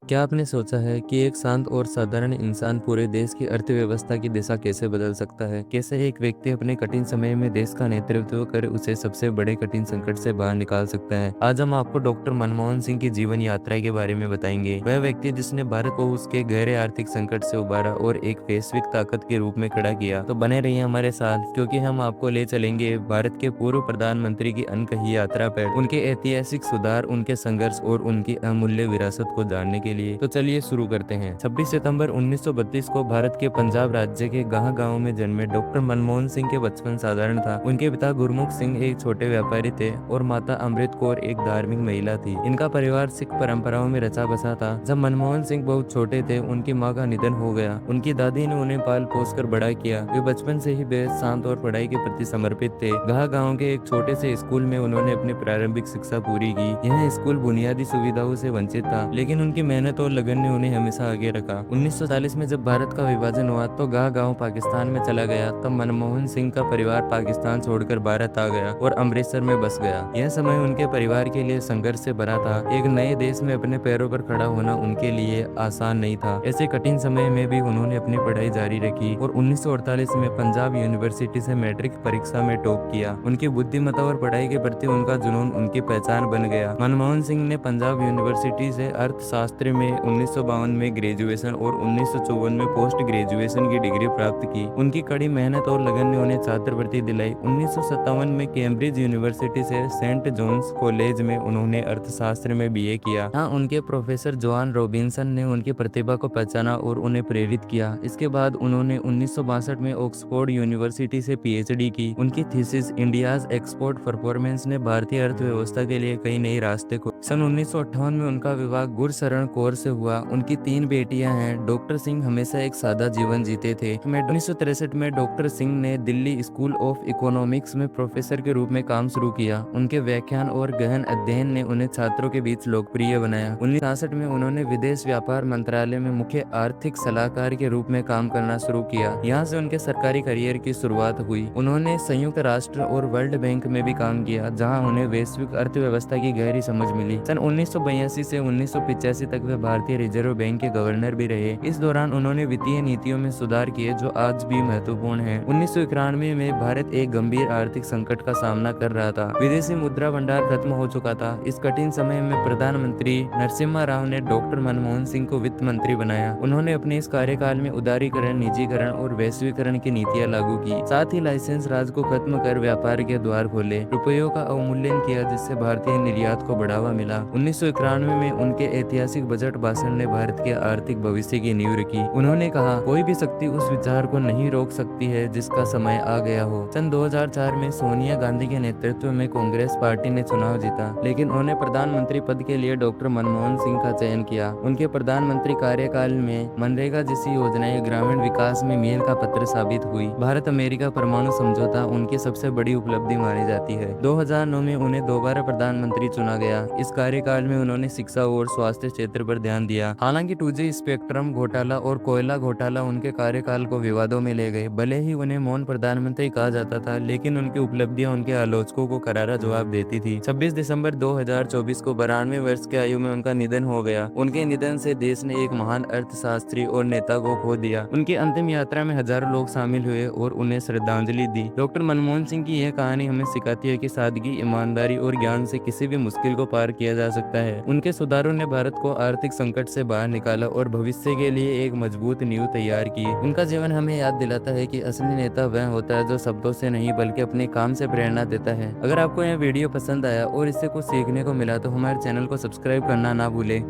क्या आपने सोचा है कि एक शांत और साधारण इंसान पूरे देश की अर्थव्यवस्था की दिशा कैसे बदल सकता है? कैसे एक व्यक्ति अपने कठिन समय में देश का नेतृत्व कर उसे सबसे बड़े कठिन संकट से बाहर निकाल सकता है? आज हम आपको डॉक्टर मनमोहन सिंह की जीवन यात्रा के बारे में बताएंगे। वह व्यक्ति जिसने भारत को उसके गहरे आर्थिक संकट से उबारा और एक वैश्विक ताकत के रूप में खड़ा किया। तो बने रहिए हमारे साथ, क्योंकि हम आपको ले चलेंगे भारत के पूर्व प्रधानमंत्री की अनकही यात्रा पर, उनके ऐतिहासिक सुधार, उनके संघर्ष और उनकी अमूल्य विरासत को जानने के लिए। तो चलिए शुरू करते हैं। 26 सितंबर 1932 को भारत के पंजाब राज्य के गांव में जन्मे डॉक्टर मनमोहन सिंह के बचपन साधारण था। उनके पिता गुरमुख सिंह एक छोटे व्यापारी थे और माता अमृत कौर एक धार्मिक महिला थी। इनका परिवार सिख परंपराओं में रचा बसा था। जब मनमोहन सिंह बहुत छोटे थे, उनकी माँ का निधन हो गया। उनकी दादी ने उन्हें पाल पोस कर बड़ा किया। वे बचपन से ही बेहद शांत और पढ़ाई के प्रति समर्पित थे। गांव के एक छोटे से स्कूल में उन्होंने अपनी प्रारंभिक शिक्षा पूरी की। यह स्कूल बुनियादी सुविधाओं से वंचित था, लेकिन उनकी मेहनत और लगन ने उन्हें हमेशा आगे रखा। 1940 में जब भारत का विभाजन हुआ तो गांव पाकिस्तान में चला गया। तब मनमोहन सिंह का परिवार पाकिस्तान छोड़कर भारत आ गया और अमृतसर में बस गया। यह समय उनके परिवार के लिए संघर्ष से भरा था। एक नए देश में अपने पैरों पर खड़ा होना उनके लिए आसान नहीं था। ऐसे कठिन समय में भी उन्होंने अपनी पढ़ाई जारी रखी और 1948 में पंजाब यूनिवर्सिटी से मैट्रिक परीक्षा में टॉप किया। उनकी बुद्धिमत्ता और पढ़ाई के प्रति उनका जुनून उनकी पहचान बन गया। मनमोहन सिंह ने पंजाब यूनिवर्सिटी से अर्थशास्त्र में 1952 में ग्रेजुएशन और 1954 में पोस्ट ग्रेजुएशन की डिग्री प्राप्त की। उनकी कड़ी मेहनत और लगन ने उन्हें छात्रवृत्ति दिलाई। 1957 में कैम्ब्रिज यूनिवर्सिटी से सेंट जॉन्स कॉलेज में उन्होंने अर्थशास्त्र में बीए किया। यहाँ उनके प्रोफेसर जॉन रॉबिन्सन ने उनकी प्रतिभा को पहचाना और उन्हें प्रेरित किया। इसके बाद उन्होंने 1962 में ऑक्सफोर्ड यूनिवर्सिटी से पीएचडी की। उनकी थीसिस इंडियाज एक्सपोर्ट परफॉर्मेंस ने भारतीय अर्थव्यवस्था के लिए कई नए रास्ते खोले। सन 1958 में उनका विवाह गुरशरण कौर से हुआ। उनकी 3 बेटियां हैं। डॉक्टर सिंह हमेशा एक सादा जीवन जीते थे। 1963 में डॉक्टर सिंह ने दिल्ली स्कूल ऑफ इकोनॉमिक्स में प्रोफेसर के रूप में काम शुरू किया। उनके व्याख्यान और गहन अध्ययन ने उन्हें छात्रों के बीच लोकप्रिय बनाया। 1966 में उन्होंने विदेश व्यापार मंत्रालय में मुख्य आर्थिक सलाहकार के रूप में काम करना शुरू किया। यहाँ से उनके सरकारी करियर की शुरुआत हुई। उन्होंने संयुक्त राष्ट्र और वर्ल्ड बैंक में भी काम किया, जहाँ उन्हें वैश्विक अर्थव्यवस्था की गहरी समझ मिली। सन 1982 से 1985 तक वे भारतीय रिजर्व बैंक के गवर्नर भी रहे। इस दौरान उन्होंने वित्तीय नीतियों में सुधार किए जो आज भी महत्वपूर्ण हैं। 1991 में भारत एक गंभीर आर्थिक संकट का सामना कर रहा था। विदेशी मुद्रा भंडार खत्म हो चुका था। इस कठिन समय में प्रधानमंत्री नरसिम्हा राव ने डॉक्टर मनमोहन सिंह को वित्त मंत्री बनाया। उन्होंने अपने इस कार्यकाल में उदारीकरण, निजीकरण और वैश्वीकरण की नीतियां लागू की। साथ ही लाइसेंस राज को खत्म कर व्यापार के द्वार खोले। रुपयों का अवमूल्यन किया, जिससे भारतीय निर्यात को बढ़ावा मिला। 1991 में उनके ऐतिहासिक बजट भाषण ने भारत के आर्थिक भविष्य की नींव रखी। उन्होंने कहा, कोई भी शक्ति उस विचार को नहीं रोक सकती है जिसका समय आ गया हो। सन 2004 में सोनिया गांधी के नेतृत्व में कांग्रेस पार्टी ने चुनाव जीता, लेकिन उन्होंने प्रधानमंत्री पद के लिए डॉक्टर मनमोहन सिंह का चयन किया। उनके प्रधानमंत्री कार्यकाल में मनरेगा जैसी योजनाएं ग्रामीण विकास में मील का पत्थर साबित हुई। भारत अमेरिका परमाणु समझौता उनकी सबसे बड़ी उपलब्धि मानी जाती है। 2009 में उन्हें दोबारा प्रधानमंत्री चुना गया। इस कार्यकाल में उन्होंने शिक्षा और स्वास्थ्य क्षेत्र पर ध्यान दिया। हालांकि 2G स्पेक्ट्रम घोटाला और कोयला घोटाला उनके कार्यकाल को विवादों में ले गए। भले ही उन्हें मौन प्रधानमंत्री कहा जाता था, लेकिन उनकी उपलब्धियां उनके आलोचकों को करारा जवाब देती थी। 26 दिसंबर 2024 को 92 वर्ष की आयु में उनका निधन हो गया। उनके निधन से देश ने एक महान अर्थशास्त्री और नेता को खो दिया। उनकी अंतिम यात्रा में हजारों लोग शामिल हुए और उन्हें श्रद्धांजलि दी। डॉक्टर मनमोहन सिंह की यह कहानी हमें सिखाती है कि सादगी, ईमानदारी और ज्ञान से किसी भी मुश्किल को पार किया जा सकता है। उनके सुधारों ने भारत को आर्थिक संकट से बाहर निकाला और भविष्य के लिए एक मजबूत नींव तैयार की। उनका जीवन हमें याद दिलाता है कि असली नेता वह होता है जो शब्दों से नहीं बल्कि अपने काम से प्रेरणा देता है। अगर आपको यह वीडियो पसंद आया और इससे कुछ सीखने को मिला तो हमारे चैनल को सब्सक्राइब करना ना भूलें।